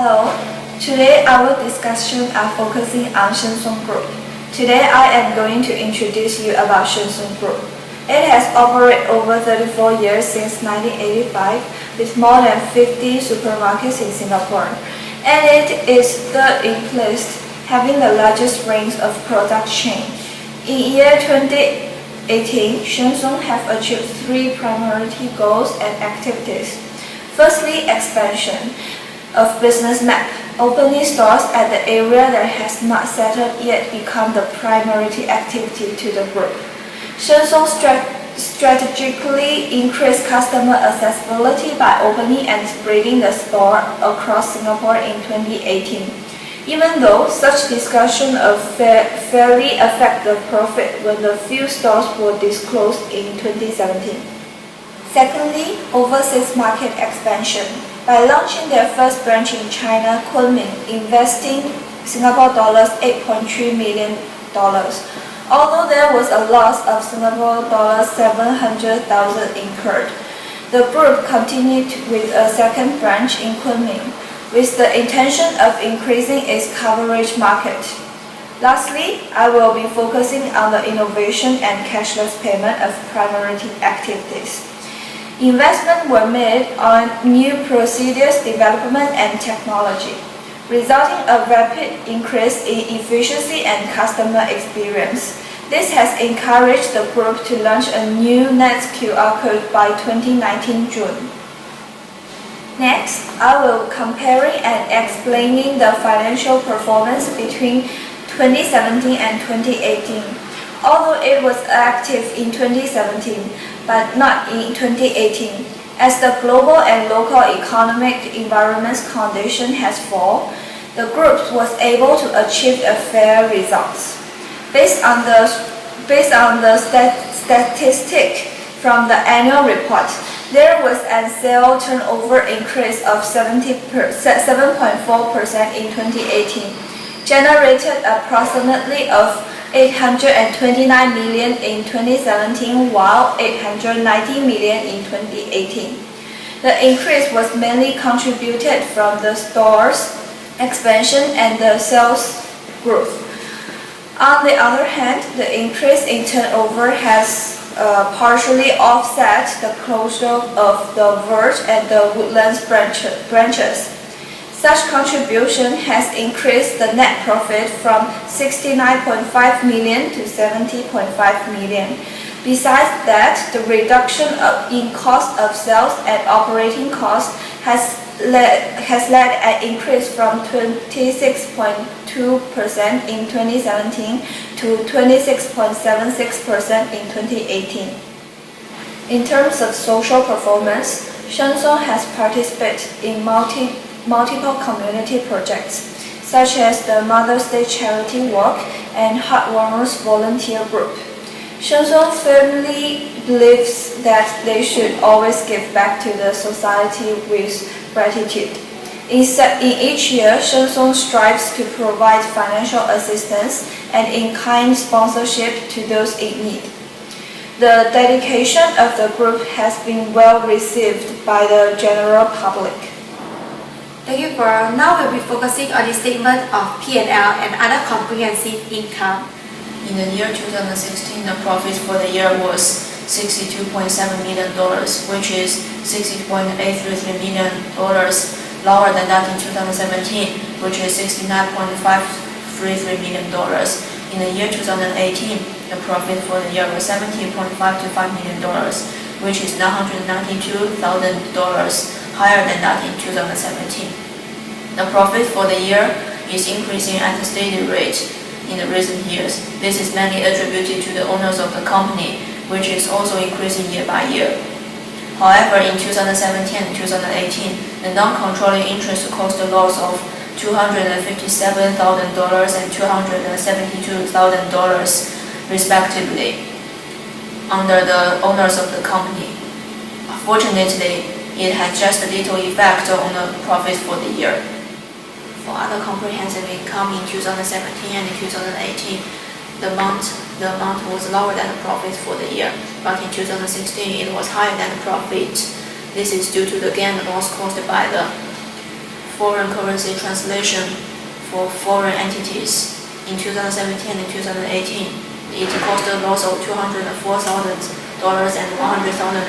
Hello, today our discussion are focusing on Sheng Group. Today I am going to introduce you about Sheng Group. It has operated over 34 years since 1985 with more than 50 supermarkets in Singapore, and it is third in place, having the largest range of product chain. In year 2018, Sheng have achieved three primary goals and activities. Firstly, expansion of business map. Opening stores at the area that has not settled yet become the primary activity to the group. Sheng strategically increased customer accessibility by opening and spreading the store across Singapore in 2018. Even though such discussion of fairly affect the profit when the few stores were disclosed in 2017. Secondly, overseas market expansion. By launching their first branch in China, Kunming, investing Singapore dollars 8.3 million. Although there was a loss of Singapore dollars 700,000 incurred, the group continued with a second branch in Kunming, with the intention of increasing its coverage market. Lastly, I will be focusing on the innovation and cashless payment of priority activities. Investments were made on new procedures development and technology, resulting in a rapid increase in efficiency and customer experience. This has encouraged the group to launch a new NETS QR code by 2019 June. Next, I will comparing and explaining the financial performance between 2017 and 2018. Although it was active in 2017, but not in 2018, as the global and local economic environment's condition has fallen, the group was able to achieve a fair results. Based on the statistic from the annual report, there was a sales turnover increase of 7.4% in 2018, generated approximately of 829 million in 2017, while 890 million in 2018. The increase was mainly contributed from the stores expansion and the sales growth. On the other hand, the increase in turnover has partially offset the closure of the Verge and the Woodlands branches. Such contribution has increased the net profit from 69.5 million to 70.5 million. Besides that, the reduction in cost of sales and operating costs has led an increase from 26.2% in 2017 to 26.76% in 2018. In terms of social performance, Sheng has participated in multiple community projects, such as the Mother's Day Charity Walk and Heartwarmers Volunteer Group. Sheng firmly believes that they should always give back to the society with gratitude. In each year, Sheng strives to provide financial assistance and in-kind sponsorship to those in need. The dedication of the group has been well received by the general public. Thank you, Paul. Now we'll be focusing on the statement of P&L and other comprehensive income. In the year 2016, the profit for the year was $62.7 million, which is $60.833 million lower than that in 2017, which is $69.533 million. In the year 2018, the profit for the year was $70.525 million, which is $992,000 higher than that in 2017. The profit for the year is increasing at a steady rate in the recent years. This is mainly attributed to the owners of the company, which is also increasing year by year. However, in 2017 and 2018, the non-controlling interest caused a loss of $257,000 and $272,000 respectively under the owners of the company. Fortunately, it had just a little effect on the profit for the year. For other comprehensive income in 2017 and 2018, the amount was lower than the profit for the year, but in 2016 it was higher than the profit. This is due to the gain and loss caused by the foreign currency translation for foreign entities. In 2017 and 2018, it caused a loss of $204,000 and $100,000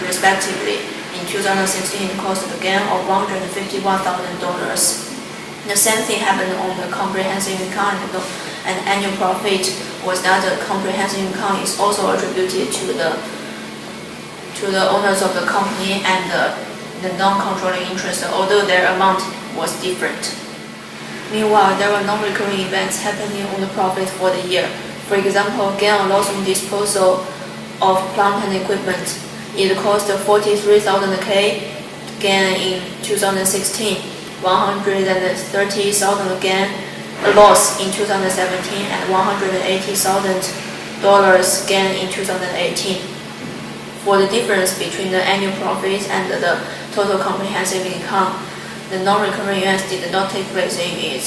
respectively. In 2016, it caused a gain of $151,000. The same thing happened on the comprehensive income and annual profit, was that the comprehensive income is also attributed to the owners of the company and the non-controlling interest, although their amount was different. Meanwhile, there were non-recurring events happening on the profit for the year. For example, gain or loss on disposal of plant and equipment. It cost 43,000 K gain in 2016, 130,000 gain loss in 2017, and $180,000 gain in 2018. For the difference between the annual profit and the total comprehensive income, the non-recurring events did not take place in it.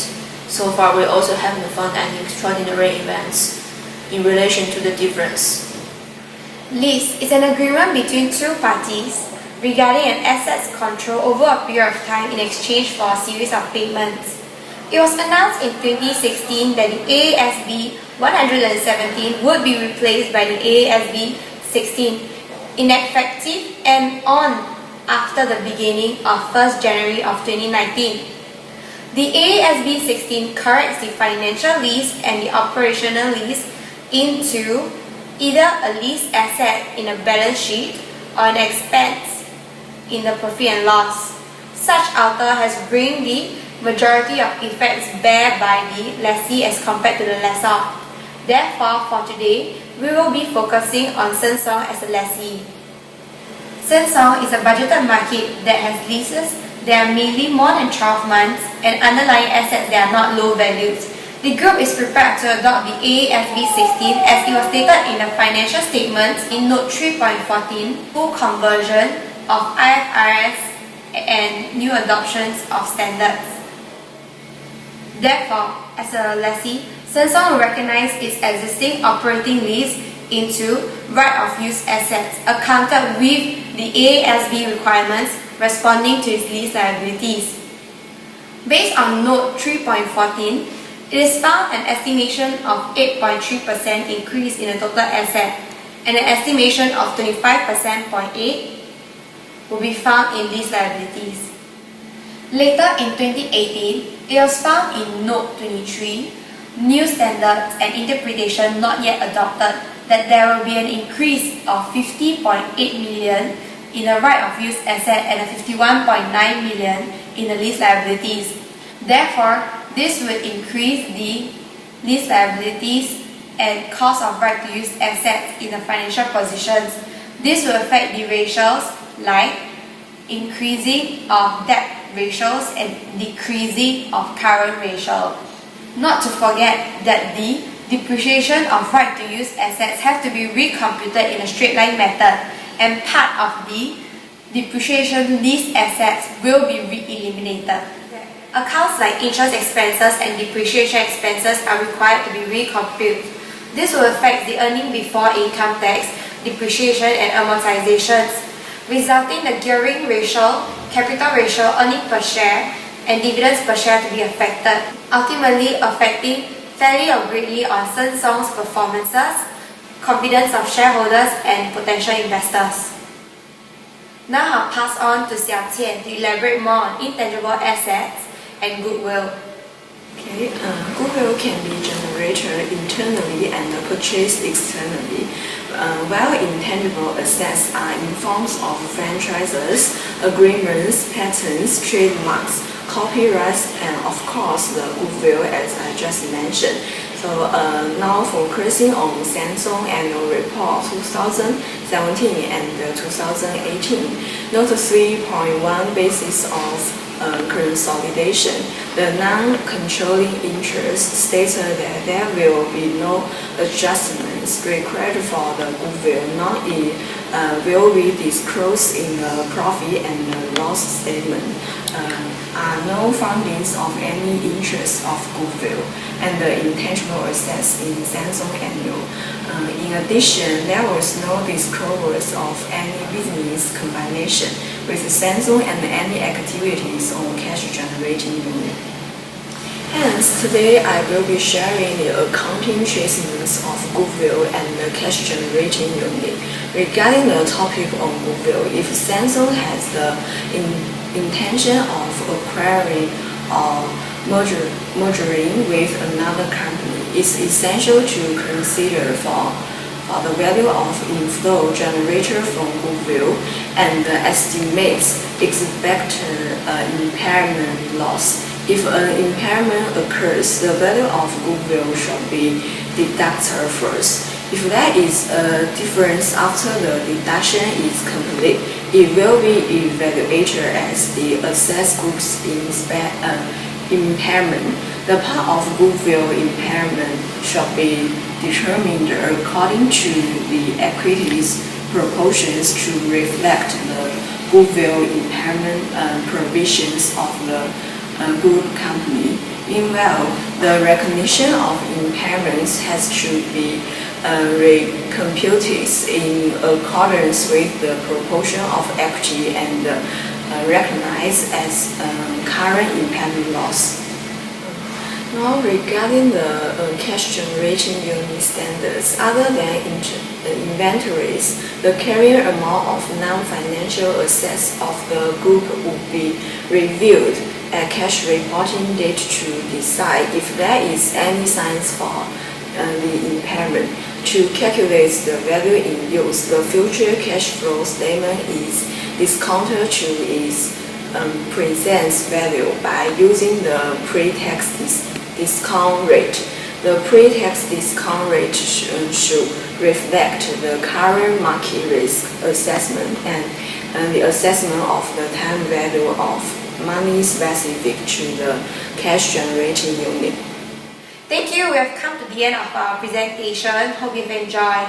So far, we also haven't found any extraordinary events in relation to the difference. Lease is an agreement between two parties regarding an asset's control over a period of time in exchange for a series of payments. It was announced in 2016 that the ASB 117 would be replaced by the ASB 16, ineffective and on after the beginning of 1st January of 2019. The ASB 16 corrects the financial lease and the operational lease into either a lease asset in a balance sheet or an expense in the profit and loss. Such alter has bring the majority of effects bear by the lessee as compared to the lessor. Therefore, for today, we will be focusing on Siong as a lessee. Siong is a budgeted market that has leases that are mainly more than 12 months and underlying assets that are not low valued. The group is prepared to adopt the ASB 16 as it was stated in the financial statements in Note 3.14, full conversion of IFRS and new adoptions of standards. Therefore, as a lessee, Siong will recognize its existing operating lease into right-of-use assets accounted with the ASB requirements responding to its lease liabilities. Based on Note 3.14, it is found an estimation of 8.3% increase in the total asset and an estimation of 25.8% will be found in lease liabilities. Later in 2018, it was found in Note 23, new standards and interpretation not yet adopted, that there will be an increase of 50.8 million in the right-of-use asset and a 51.9 million in the lease liabilities. Therefore, this would increase the lease liabilities and cost of right-to-use assets in the financial positions. This will affect the ratios like increasing of debt ratios and decreasing of current ratio. Not to forget that the depreciation of right-to-use assets have to be recomputed in a straight line method, and part of the depreciation lease assets will be re-eliminated. Accounts like interest expenses and depreciation expenses are required to be recomputed. This will affect the earning before income tax, depreciation and amortizations, resulting in the gearing ratio, capital ratio, earnings per share, and dividends per share to be affected, ultimately affecting fairly or greatly on Siong's performances, confidence of shareholders, and potential investors. Now I'll pass on to Xiaoqian to elaborate more on intangible assets and goodwill. Okay, goodwill can be generated internally and purchased externally, while intangible assets are in forms of franchises, agreements, patents, trademarks, copyrights, and of course the goodwill as I just mentioned. So now focusing on Siong annual report 2017 and 2018. Note 3.1 basis of consolidation. The non-controlling interest stated that there will be no adjustments required for the goodwill not in will be disclosed in the profit and the loss statement. Are no findings of any interest of goodwill and the intangible assets in Samsung annual. In addition, there was no disclosure of any business combination with Samsung and any activities on cash generating unit. Hence, today I will be sharing the accounting treatments of goodwill and the cash generating unit. Regarding the topic on goodwill, if Samsung has the intention of acquiring or merging with another company, it's essential to consider for the value of inflow generated from goodwill and estimates expected impairment loss. If an impairment occurs, the value of goodwill should be deducted first. If there is a difference after the deduction is complete, it will be evaluated as the assessed goods impairment. The part of goodwill impairment should be determined according to the equities proportions to reflect the goodwill impairment provisions of the good company. Meanwhile, the recognition of impairments has to be recomputed in accordance with the proportion of equity and recognized as current impairment loss. Now, regarding the cash generating unit standards, other than inventories, the carrying amount of non-financial assets of the group would be reviewed at cash reporting date to decide if there is any signs for the impairment. To calculate the value in use, the future cash flow statement is discounted to its present value by using the pre-tax discount rate. The pre-tax discount rate should reflect the current market risk assessment and the assessment of the time value of money specific to the cash generating unit. Thank you. We have come to the end of our presentation. Hope you've enjoyed.